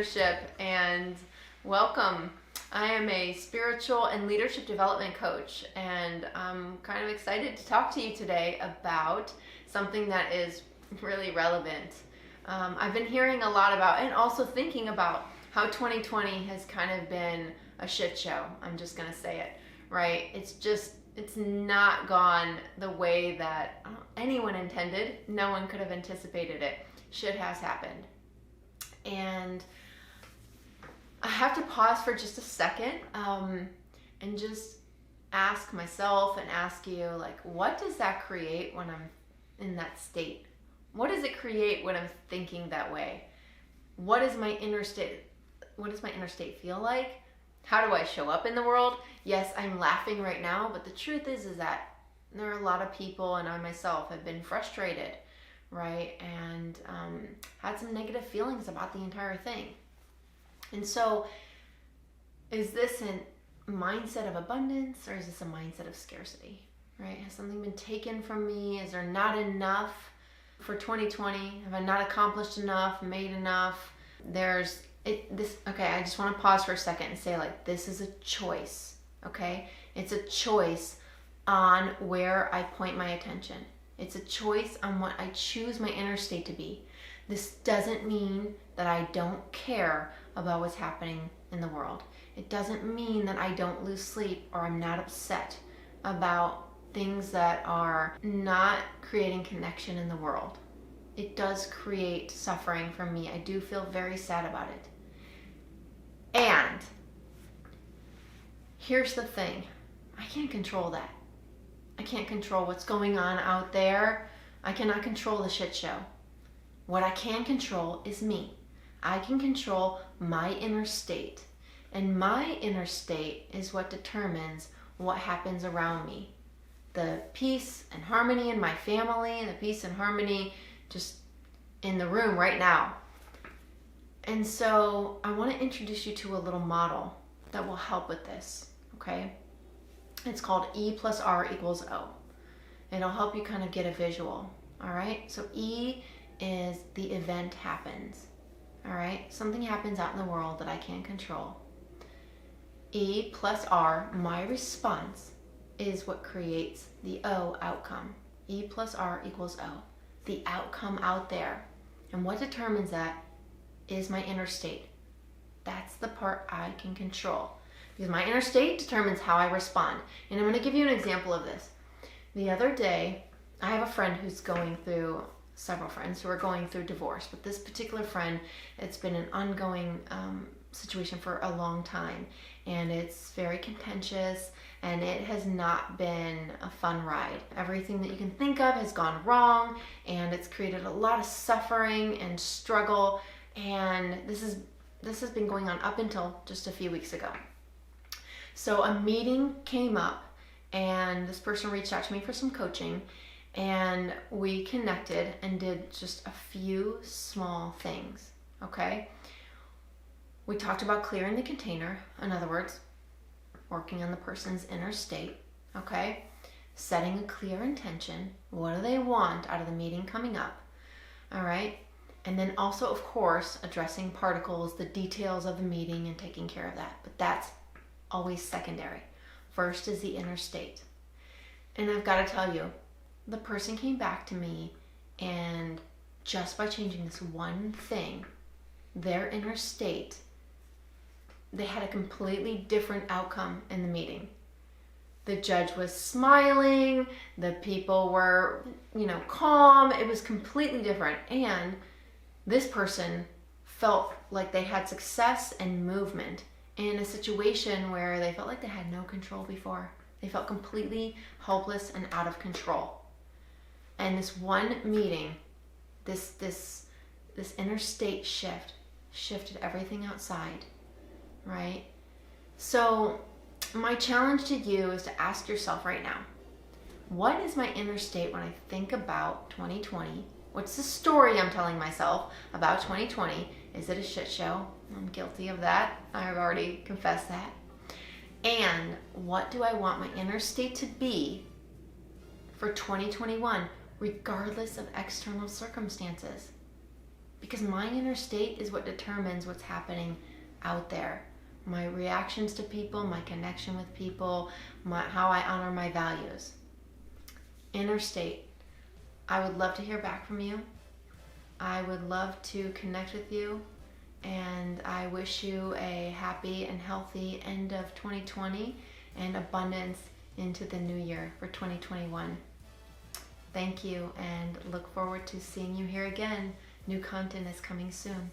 leadership, and welcome. I am a spiritual and leadership development coach, and I'm kind of excited to talk to you today about something that is really relevant. I've been hearing a lot about and also thinking about how 2020 has kind of been a shit show. I'm just going to say it, right? It's not gone the way that anyone intended. No one could have anticipated it. Shit has happened. And I have to pause for just a second and just ask myself and ask you, like, what does that create when I'm in that state? What does it create when I'm thinking that way? What does my inner state feel like? How do I show up in the world? Yes, I'm laughing right now, but the truth is that there are a lot of people, and I myself have been frustrated, right? And had some negative feelings about the entire thing. And so, is this a mindset of abundance, or is this a mindset of scarcity, right? Has something been taken from me? Is there not enough for 2020? Have I not accomplished enough, made enough? Okay, I just want to pause for a second and say, like, this is a choice, okay? It's a choice on where I point my attention. It's a choice on what I choose my inner state to be. This doesn't mean that I don't care about what's happening in the world. It doesn't mean that I don't lose sleep or I'm not upset about things that are not creating connection in the world. It does create suffering for me. I do feel very sad about it. And here's the thing. I can't control that. I can't control what's going on out there. I cannot control the shit show. What I can control is me. I can control my inner state. And my inner state is what determines what happens around me. The peace and harmony in my family, the peace and harmony just in the room right now. And so I want to introduce you to a little model that will help with this, okay? It's called E plus R equals O. It'll help you kind of get a visual, all right? So E is the event happens, all right? Something happens out in the world that I can't control. E plus R, my response, is what creates the O outcome. E plus R equals O, the outcome out there. And what determines that is my inner state. That's the part I can control. Because my inner state determines how I respond. And I'm going to give you an example of this. The other day, I have a friend who's going through, several friends who are going through divorce. But this particular friend, it's been an ongoing situation for a long time. And it's very contentious. And it has not been a fun ride. Everything that you can think of has gone wrong. And it's created a lot of suffering and struggle. And this has been going on up until just a few weeks ago. So a meeting came up, and this person reached out to me for some coaching, and we connected and did just a few small things, okay? We talked about clearing the container, in other words, working on the person's inner state, okay? Setting a clear intention. What do they want out of the meeting coming up, all right? And then also, of course, addressing particles, the details of the meeting, and taking care of that. But that's always secondary. First is the inner state. And I've got to tell you, the person came back to me, and just by changing this one thing, their inner state, they had a completely different outcome in the meeting. The judge was smiling, the people were, calm. It was completely different. And this person felt like they had success and movement in a situation where they felt like they had no control before. They felt completely helpless and out of control. And this one meeting, this inner state shifted everything outside, right? So my challenge to you is to ask yourself right now, what is my inner state when I think about 2020? What's the story I'm telling myself about 2020? Is it a shit show? I'm guilty of that. I've already confessed that. And what do I want my inner state to be for 2021, regardless of external circumstances? because my inner state is what determines what's happening out there. My reactions to people, my connection with people, how I honor my values. Inner state. I would love to hear back from you. I would love to connect with you, and I wish you a happy and healthy end of 2020 and abundance into the new year for 2021. Thank you, and look forward to seeing you here again. New content is coming soon.